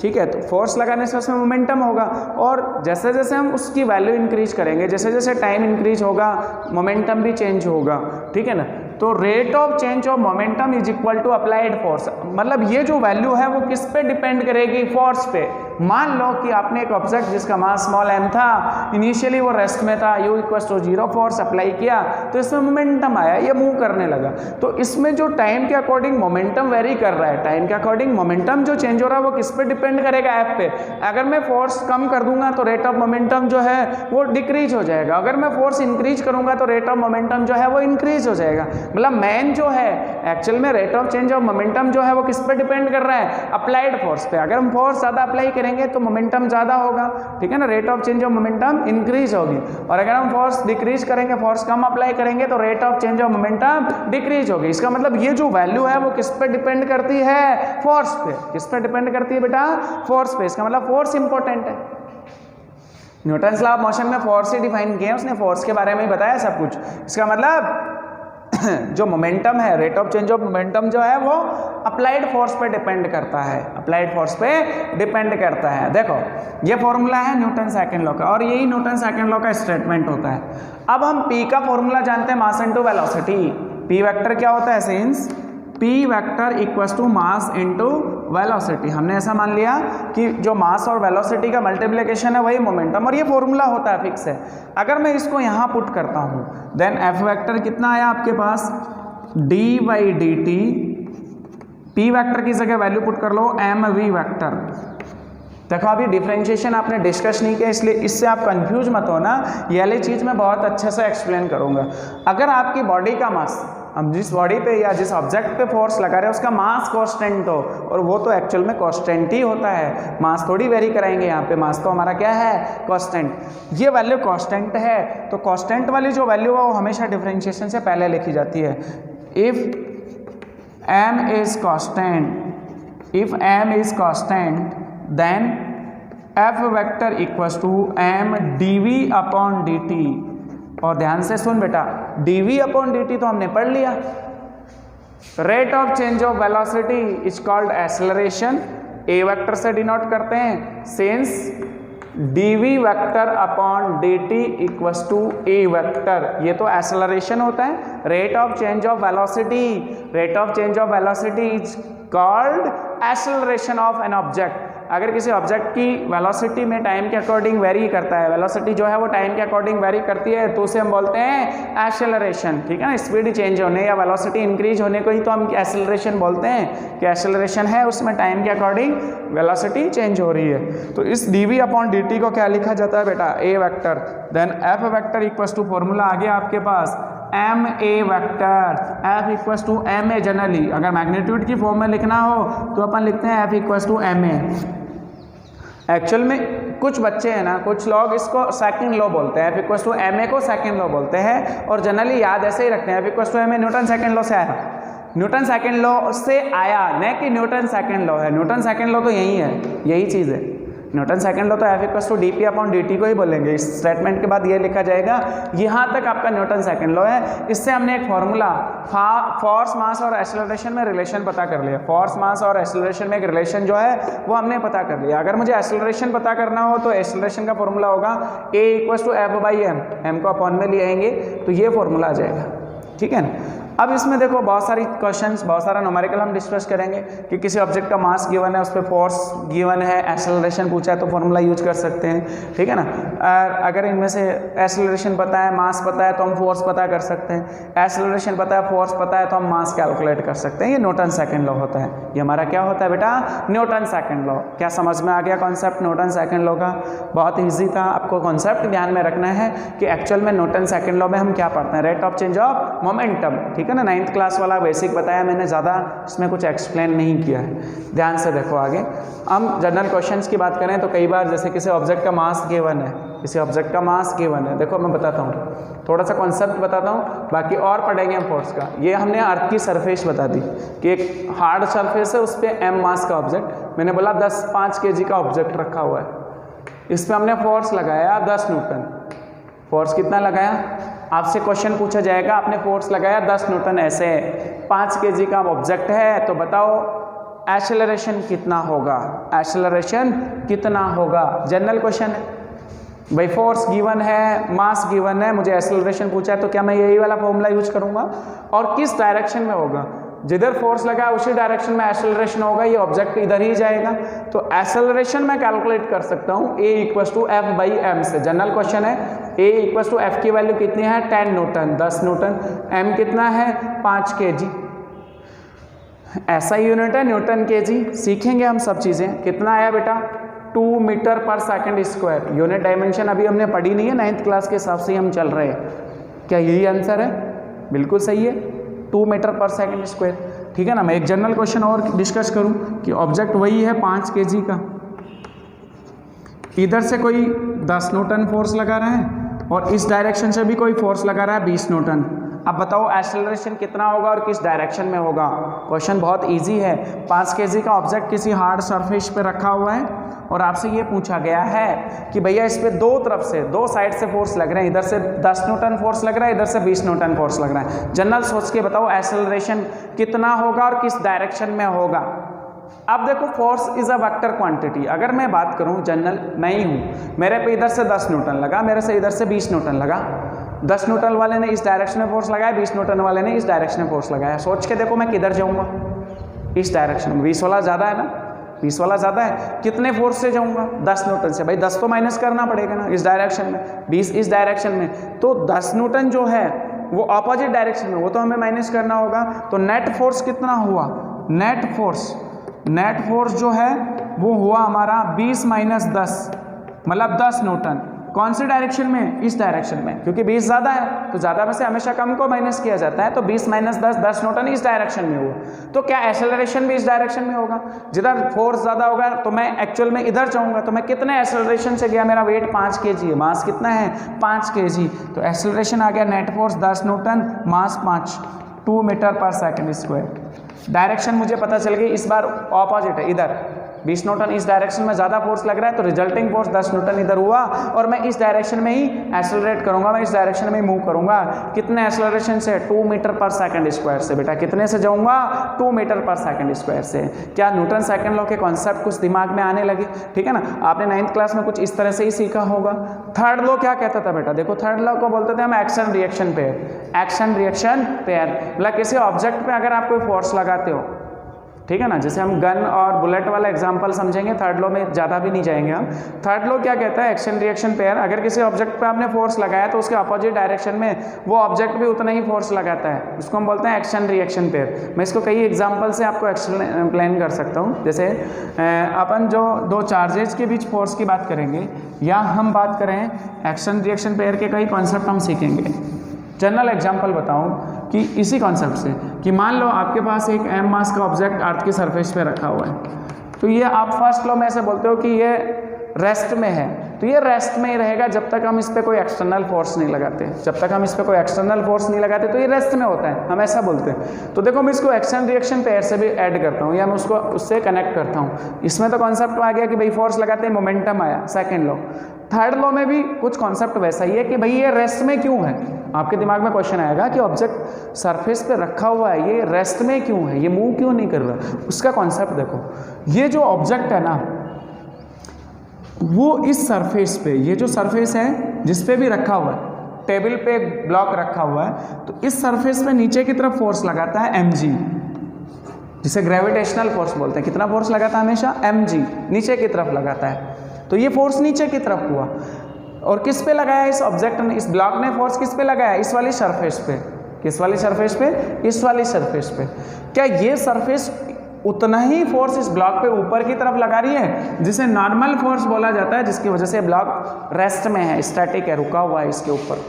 ठीक है, तो फोर्स लगाने से उसमें मोमेंटम होगा, और जैसे जैसे हम उसकी वैल्यू इंक्रीज करेंगे, जैसे जैसे टाइम इंक्रीज होगा, मोमेंटम भी चेंज होगा, ठीक है ना। तो rate of change of momentum is equal to applied force. मतलब ये जो वैल्यू है वो किस पे डिपेंड करेगी? फोर्स पे। मान लो कि आपने एक ऑब्जेक्ट जिसका मास स्मॉल m था, इनिशियली वो रेस्ट में था, u equal to 0 force apply किया तो इसमें मोमेंटम आया, ये मूव करने लगा। तो इसमें जो टाइम के अकॉर्डिंग मोमेंटम वेरी कर रहा है, टाइम के अकॉर्डिंग मोमेंटम जो चेंज हो रहा है वो किस पे डिपेंड करेगा? f पे। अगर मैं फोर्स कम कर दूंगा तो रेट ऑफ मोमेंटम जो है वो डिक्रीज हो जाएगा, अगर मैं फोर्स इंक्रीज करूंगा तो रेट ऑफ मोमेंटम जो है वो इंक्रीज हो जाएगा। मतलब मेन जो है एक्चुअल में rate of change of momentum जो है वो किस पे डिपेंड कर रहा है? अप्लाइड फोर्स पे। अगर हम फोर्स ज़्यादा अप्लाई करेंगे तो मोमेंटम ज़्यादा होगा, ठीक है ना, rate of change of momentum increase होगी। और अगर हम फोर्स डिक्रीज करेंगे, फोर्स कम अप्लाई करेंगे तो rate of change of momentum decrease होगी। इसका मतलब ये जो वैल्यू है वो किस पे डिपेंड करती है? फोर्स पे। किस पे डिपेंड करती है बेटा? फोर्स पे। इसका मतलब फोर्स इंपॉर्टेंट है। न्यूटन्स लॉ ऑफ मोशन में फोर्स ही डिफाइन किया, उसने फोर्स के बारे में ही बताया सब कुछ। इसका मतलब जो मोमेंटम है, rate of change of momentum जो है वो अप्लाइड फोर्स पे डिपेंड करता है, अप्लाइड फोर्स पे डिपेंड करता है। देखो ये फॉर्मूला है न्यूटन सेकंड लॉ का, और यही न्यूटन सेकंड लॉ का स्टेटमेंट होता है। अब हम p का फॉर्मूला जानते हैं, mass into velocity. p vector क्या होता है? Since p vector equals to mass into velocity, हमने ऐसा मान लिया कि जो मास और वेलोसिटी का मल्टीप्लिकेशन है वही मोमेंटम, और ये फॉर्मूला होता है, फिक्स है। अगर मैं इसको यहाँ पुट करता हूँ देन f वेक्टर कितना आया आपके पास? d by D T. p vector की जगह वैल्यू पुट कर लो mv वेक्टर, देखो अभी डिफरेंशिएशन आपने डिस्कस नहीं किया, इसलिए इससे आप कंफ्यूज मत होना, ये वाली चीज़ मैं बहुत अच्छे से एक्सप्लेन करूँगा। अगर आपकी बॉडी का मास, हम जिस बॉडी पे या जिस ऑब्जेक्ट पे फोर्स लगा रहे हैं उसका मास कांस्टेंट हो, और वो तो एक्चुअल में कांस्टेंट ही होता है, मास थोड़ी वेरी कराएंगे यहाँ पे, मास तो हमारा क्या है, कांस्टेंट। ये वैल्यू कांस्टेंट है, तो कांस्टेंट वाली जो वैल्यू है वो हमेशा डिफरेंशिएशन से पहले लिखी जाती है। If m is constant then f vector equals to m dv upon dt। और ध्यान से सुन बेटा, dv upon dt तो हमने पढ़ लिया। Rate of change of velocity is called acceleration, a vector से डिनोट करते हैं, since dv vector upon dt equals to a vector, ये तो एक्सेलरेशन होता है। Rate of change of velocity, rate of change of velocity is called acceleration of an object. अगर किसी object की वेलोसिटी में टाइम के अकॉर्डिंग वेरी करता है, वेलोसिटी जो है वो टाइम के अकॉर्डिंग वेरी करती है, तो उसे हम बोलते हैं एक्सेलरेशन, ठीक है ना। स्पीड चेंज होने या वेलोसिटी इंक्रीज होने को ही तो हम एक्सेलरेशन बोलते हैं, कि एक्सेलरेशन है उसमें टाइम के अकॉर्डिंग वेलोसिटी चेंज हो रही है। तो इस dv अपॉन dt को क्या लिखा जाता है बेटा, a vector, then f vector equals to, formula आ गया आपके पास, m a vector, f equals to m a. Generally अगर मैग्नीट्यूड की फॉर्म में लिखना हो तो अपन लिखते हैं f equals to m a. Actual में कुछ बच्चे हैं ना, कुछ लोग इसको सेकंड लॉ बोलते हैं, f equals to m a को सेकंड लॉ बोलते हैं, और जनरली याद ऐसे ही रखते हैं, f equals to m a Newton second law से आया, न्यूटन सेकंड लॉ से आया, न कि न्यूटन सेकंड लॉ है। न्यूटन सेकंड लॉ तो यही है, यही चीज़ है। न्यूटन सेकंड लॉ तो f equals to d p upon d t को ही बोलेंगे। इस स्टेटमेंट के बाद ये लिखा जाएगा, यहाँ तक आपका न्यूटन सेकंड लॉ है। इससे हमने एक फॉर्मूला फोर्स मास और एक्सेलरेशन में रिलेशन पता कर लिया। फोर्स मास और एक्सेलरेशन में एक रिलेशन जो है वो हमने पता कर लिया। अगर मुझे एक्सेलरेशन पता करना हो तो एक्सेलरेशन का फॉर्मूला होगा a equals to f by m, m को अपॉन में ले आएंगे तो ये फॉर्मूला आ जाएगा, ठीक है ना। अब इसमें देखो बहुत सारी क्वेश्चंस, बहुत सारा न्यूमेरिकल हम डिस्कस करेंगे कि किसी ऑब्जेक्ट का मास गिवन है, उस पर फोर्स गिवन है, एक्सेलरेशन पूछा है तो फॉर्मूला यूज कर सकते हैं, ठीक है ना। अगर इनमें से एक्सेलरेशन पता है, मास पता है तो हम फोर्स पता कर सकते हैं, एक्सेलरेशन पता है, फोर्स पता है तो हम मास कैलकुलेट कर सकते हैं। ये न्यूटन सेकंड लॉ होता है। ये हमारा क्या होता है बेटा, न्यूटन सेकंड लॉ। क्या समझ में आ गया कॉन्सेप्ट न्यूटन सेकंड लॉ का? बहुत ईजी था। आपको कॉन्सेप्ट ध्यान में रखना है कि एक्चुअल में न्यूटन सेकंड लॉ में हम क्या पढ़ते हैं, rate of change of momentum, ठीक है ना। 9th क्लास वाला बेसिक बताया मैंने, ज़्यादा इसमें कुछ एक्सप्लेन नहीं किया है। ध्यान से देखो आगे। हम जनरल क्वेश्चंस की बात करें तो कई बार जैसे किसी ऑब्जेक्ट का मास गिवन है, किसी ऑब्जेक्ट का मास गिवन है, देखो मैं बताता हूँ, थोड़ा सा कॉन्सेप्ट बताता हूँ, बाकी और पढ़ेंगे हम फोर्स का। ये हमने अर्थ की सरफेस बता दी कि एक हार्ड सरफेस है, उस पर m मास का ऑब्जेक्ट, मैंने बोला 5 kg का ऑब्जेक्ट रखा हुआ है, इस पर हमने फोर्स लगाया 10 न्यूटन। फोर्स कितना लगाया? आपसे क्वेश्चन पूछा जाएगा, आपने फोर्स लगाया 10 न्यूटन, ऐसे 5 kg का ऑब्जेक्ट है, तो बताओ एक्सेलरेशन कितना होगा, एक्सेलरेशन कितना होगा। जनरल क्वेश्चन है भाई, फोर्स गिवन है, मास गिवन है, मुझे एक्सेलरेशन पूछा है, तो क्या मैं यही वाला फॉर्मूला यूज करूंगा? और किस डायरेक्शन में होगा? जिधर फोर्स लगा है उसी डायरेक्शन में एक्सेलरेशन होगा, ये ऑब्जेक्ट इधर ही जाएगा। तो एक्सेलरेशन मैं कैलकुलेट कर सकता हूँ a equals to f by m से। जनरल क्वेश्चन है, a इक्वल्स टू एफ की वैल्यू कितनी है, 10 न्यूटन, 10 न्यूटन, m कितना है, 5 kg, ऐसा यूनिट है न्यूटन kg। सीखेंगे हम सब चीज़ें। कितना आया बेटा, 2 मीटर पर सेकंड स्क्वायर। यूनिट डायमेंशन अभी हमने पढ़ी नहीं है, 9th क्लास के हिसाब से ही हम चल रहे हैं। क्या यही आंसर है? बिल्कुल सही है, 2 मीटर पर सेकंड स्क्वायर, ठीक है ना। मैं एक जनरल क्वेश्चन और डिस्कस करूं कि ऑब्जेक्ट वही है 5 kg का, इधर से कोई 10 न्यूटन फोर्स लगा रहा है और इस डायरेक्शन से भी कोई फोर्स लगा रहा है 20 न्यूटन। अब बताओ एक्सेलरेशन कितना होगा और किस डायरेक्शन में होगा। क्वेश्चन बहुत इजी है। 5 kg का ऑब्जेक्ट किसी हार्ड सरफेस पे रखा हुआ है और आपसे ये पूछा गया है कि भैया इस पे दो तरफ से, दो साइड से फोर्स लग रहे हैं, इधर से 10 न्यूटन फोर्स लग रहा है, इधर से 20 न्यूटन फोर्स लग रहा है। जनरल सोच के बताओ एक्सेलरेशन कितना होगा और किस डायरेक्शन में होगा। अब देखो force is a vector quantity. अगर मैं बात करूं, जनरल मैं ही हूं, मेरे पे इधर से 10 न्यूटन लगा, मेरे से इधर से 20 न्यूटन लगा, 10 न्यूटन वाले ने इस डायरेक्शन में फोर्स लगाया, 20 न्यूटन वाले ने इस डायरेक्शन में फोर्स लगाया। सोच के देखो मैं किधर जाऊंगा, इस डायरेक्शन में। 20 वाला ज़्यादा है ना, 20 वाला ज़्यादा है, कितने फोर्स से जाऊंगा, 10 न्यूटन से। भाई 10 तो माइनस करना पड़ेगा ना, इस डायरेक्शन में, 20 इस डायरेक्शन में, तो 10 न्यूटन जो है वो अपोजिट डायरेक्शन में, वो तो हमें माइनस करना होगा। तो नेट फोर्स कितना हुआ, नेट फोर्स जो है वो हुआ हमारा 20 माइनस 10 मतलब 10 न्यूटन। कौन सी डायरेक्शन में? इस डायरेक्शन में, क्योंकि 20 ज़्यादा है तो ज़्यादा में से हमेशा कम को माइनस किया जाता है। तो 20 माइनस 10 10 न्यूटन इस डायरेक्शन में हुआ। तो क्या एक्सेलरेशन भी इस डायरेक्शन में होगा? जिधर फोर्स ज़्यादा होगा तो मैं एक्चुअल में इधर जाऊँगा, तो मैं कितने एक्सेलरेशन से गया? मेरा वेट 5 kg है, मास कितना है? 5 kg। तो एक्सेलरेशन आ गया नेट फोर्स 10 न्यूटन, मास 5, 2 मीटर पर सेकेंड स्क्वायर। डायरेक्शन मुझे पता चल गई, इस बार ऑपोजिट है, इधर 20 न्यूटन इस डायरेक्शन में ज़्यादा फोर्स लग रहा है तो रिजल्टिंग फोर्स 10 न्यूटन इधर हुआ और मैं इस डायरेक्शन में ही एक्सेलरेट करूंगा, मैं इस डायरेक्शन में ही मूव करूंगा। कितने एक्सेलरेशन से? 2 मीटर पर सेकंड स्क्वायर से। बेटा कितने से जाऊंगा? 2 मीटर पर सेकंड स्क्वायर से। क्या न्यूटन सेकंड लॉ के कॉन्सेप्ट कुछ दिमाग में आने लगे? ठीक है ना, आपने 9th क्लास में कुछ इस तरह से ही सीखा होगा। थर्ड लॉ क्या कहता था बेटा? देखो थर्ड लॉ को बोलते थे हम action reaction pair. Action reaction pair मतलब किसी ऑब्जेक्ट पे अगर आप कोई फोर्स लगाते हो, ठीक है ना, जैसे हम गन और बुलेट वाला एग्जांपल समझेंगे, थर्ड लॉ में ज़्यादा भी नहीं जाएंगे हम। थर्ड लॉ क्या कहता है? Action reaction pair. अगर किसी ऑब्जेक्ट पे आपने फोर्स लगाया तो उसके अपोजिट डायरेक्शन में वो ऑब्जेक्ट भी उतना ही फोर्स लगाता है, उसको हम बोलते हैं एक्शन रिएक्शन पेयर। मैं इसको कई एग्जाम्पल से आपको एक्सप्लेन कर सकता हूँ। जैसे अपन जो दो चार्जेज के बीच फोर्स की बात करेंगे या हम बात करें एक्शन रिएक्शन पेयर के कई कॉन्सेप्ट हम सीखेंगे। जनरल एग्जांपल बताऊं कि इसी कॉन्सेप्ट से कि मान लो आपके पास एक m मास का ऑब्जेक्ट अर्थ की सरफेस पे रखा हुआ है, तो ये आप फर्स्ट लॉ में ऐसे बोलते हो कि ये रेस्ट में है, तो ये रेस्ट में ही रहेगा जब तक हम इस पर कोई एक्सटर्नल फोर्स नहीं लगाते। जब तक हम इस पर कोई एक्सटर्नल फोर्स नहीं लगाते तो ये रेस्ट में होता है, हम ऐसा बोलते हैं। तो देखो मैं इसको एक्शन रिएक्शन पेयर से भी ऐड करता हूँ या मैं उसको उससे कनेक्ट करता हूँ। इसमें तो कॉन्सेप्ट आ गया कि भाई फोर्स लगाते हैं मोमेंटम आया, सेकेंड लॉ। थर्ड लॉ में भी कुछ कॉन्सेप्ट वैसा ही है कि भाई ये रेस्ट में क्यों है। आपके दिमाग में क्वेश्चन आएगा कि ऑब्जेक्ट सरफेस पे रखा हुआ है, ये रेस्ट में क्यों है, ये मूव क्यों नहीं कर रहा। उसका कॉन्सेप्ट देखो, ये जो ऑब्जेक्ट है ना वो इस सरफेस पे, ये जो सरफेस है जिस पे भी रखा हुआ है, टेबल पे ब्लॉक रखा हुआ है, तो इस सरफेस पे नीचे की तरफ फोर्स लगाता है mg, जिसे ग्रेविटेशनल फोर्स बोलते हैं। कितना फोर्स लगाता है? हमेशा mg, नीचे की तरफ लगाता है। तो ये फोर्स नीचे की तरफ हुआ और किस पे लगाया? इस ऑब्जेक्ट ने, इस ब्लॉक ने फोर्स किस पे लगाया? इस वाली सरफेस पे। किस वाली सरफेस पे? इस वाली सरफेस पे। क्या ये सरफेस उतना ही फोर्स इस ब्लॉक पे ऊपर की तरफ लगा रही है, जिसे नॉर्मल फोर्स बोला जाता है, जिसकी वजह से ब्लॉक रेस्ट में है, स्टैटिक है, रुका हुआ है इसके ऊपर।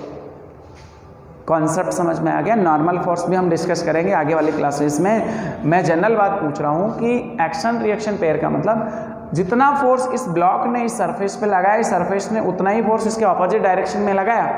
कॉन्सेप्ट समझ में आ गया? नॉर्मल फोर्स भी हम डिस्कस करेंगे आगे वाली क्लासेस में। मैं जनरल बात पूछ रहा हूँ कि एक्शन रिएक्शन पेयर का मतलब जितना फोर्स इस ब्लॉक ने इस सरफेस पे लगाया, इस सरफेस ने उतना ही फोर्स इसके ऑपोजिट डायरेक्शन में लगाया,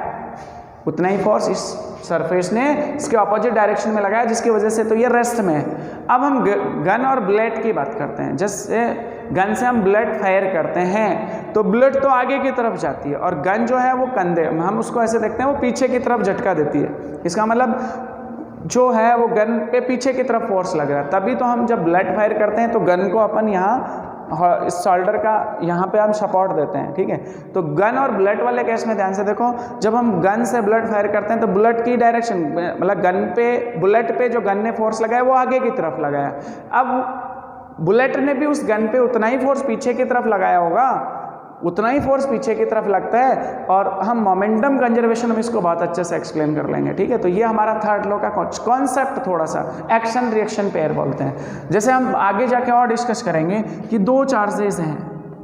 उतना ही फोर्स इस सरफेस ने इसके ऑपोजिट डायरेक्शन में लगाया, जिसकी वजह से तो ये रेस्ट में है। अब हम गन और बुलेट की बात करते हैं। जैसे गन से हम बुलेट फायर करते हैं तो बुलेट तो आगे की तरफ जाती है और गन जो है वो कंधे, हम उसको ऐसे देखते हैं, वो पीछे की तरफ झटका देती है। इसका मतलब जो है वो गन पे पीछे की तरफ फोर्स लग रहा है। तभी तो हम जब बुलेट फायर करते हैं तो गन को अपन यहाँ इस शोल्डर का यहाँ पे हम सपोर्ट देते हैं, ठीक है। तो गन और बुलेट वाले केस में ध्यान से देखो, जब हम गन से बुलेट फायर करते हैं तो बुलेट की डायरेक्शन मतलब गन पे, बुलेट पे जो गन ने फोर्स लगाया वो आगे की तरफ लगाया। अब बुलेट ने भी उस गन पे उतना ही फोर्स पीछे की तरफ लगाया होगा, उतना ही फोर्स पीछे की तरफ लगता है। और हम मोमेंटम कंजर्वेशन में इसको बहुत अच्छे से एक्सप्लेन कर लेंगे, ठीक है। तो ये हमारा थर्ड लॉ का कॉन्सेप्ट थोड़ा सा एक्शन रिएक्शन पेयर बोलते हैं। जैसे हम आगे जाके और डिस्कस करेंगे कि दो चार्जेस हैं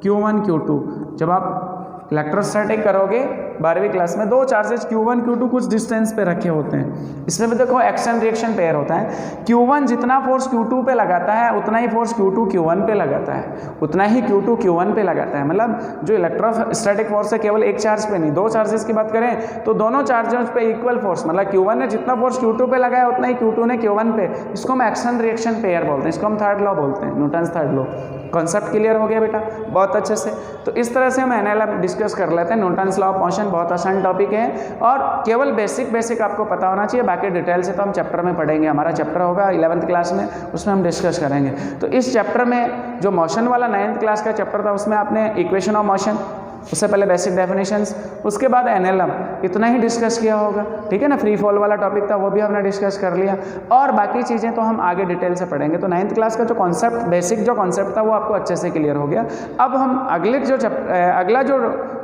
Q1 Q2। जब आप इलेक्ट्रोस्टैटिक करोगे 12वीं क्लास में, दो चार्जेस Q1 Q2 कुछ डिस्टेंस पे रखे होते हैं। इसमें भी देखो एक्शन रिएक्शन पेयर होता है। Q1 जितना फोर्स Q2 पे लगाता है उतना ही फोर्स Q2 Q1 पे लगाता है, उतना ही Q2 Q1 पे लगाता है। मतलब जो इलेक्ट्रोस्टैटिक फोर्स है केवल एक चार्ज पे नहीं, दो चार्जेस की बात करें तो दोनों चार्जेस पे इक्वल फोर्स, मतलब Q1 ने जितना फोर्स Q2 पे लगाया उतना ही Q2 ने Q1 पे। इसको हम एक्शन रिएक्शन पेयर बोलते हैं, इसको हम थर्ड लॉ बोलते हैं, Newton's third law. Concept clear हो गया बेटा बहुत अच्छे से। तो इस तरह से हम एनएलएम डिस्कस कर लेते हैं। न्यूटन्स लॉ ऑफ मोशन बहुत आसान टॉपिक है और केवल बेसिक आपको पता होना चाहिए, बाकी डिटेल से तो हम चैप्टर में पढ़ेंगे। हमारा चैप्टर होगा 11th क्लास में, उसमें हम डिस्कस करेंगे। तो इस चैप्टर में जो मोशन वाला 9th क्लास का चैप्टर था उसमें आपने इक्वेशन ऑफ मोशन, उससे पहले बेसिक डेफिनेशंस, उसके बाद एनएलएम, इतना ही डिस्कस किया होगा, ठीक है ना। फ्री फॉल वाला टॉपिक था वो भी हमने डिस्कस कर लिया और बाकी चीज़ें तो हम आगे डिटेल से पढ़ेंगे। तो 9th क्लास का जो कॉन्सेप्ट, बेसिक जो कॉन्सेप्ट था वो आपको अच्छे से क्लियर हो गया। अब हम अगला जो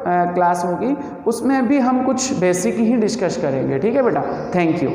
क्लास होगी उसमें भी हम कुछ बेसिक ही डिस्कस करेंगे, ठीक है बेटा। Thank you.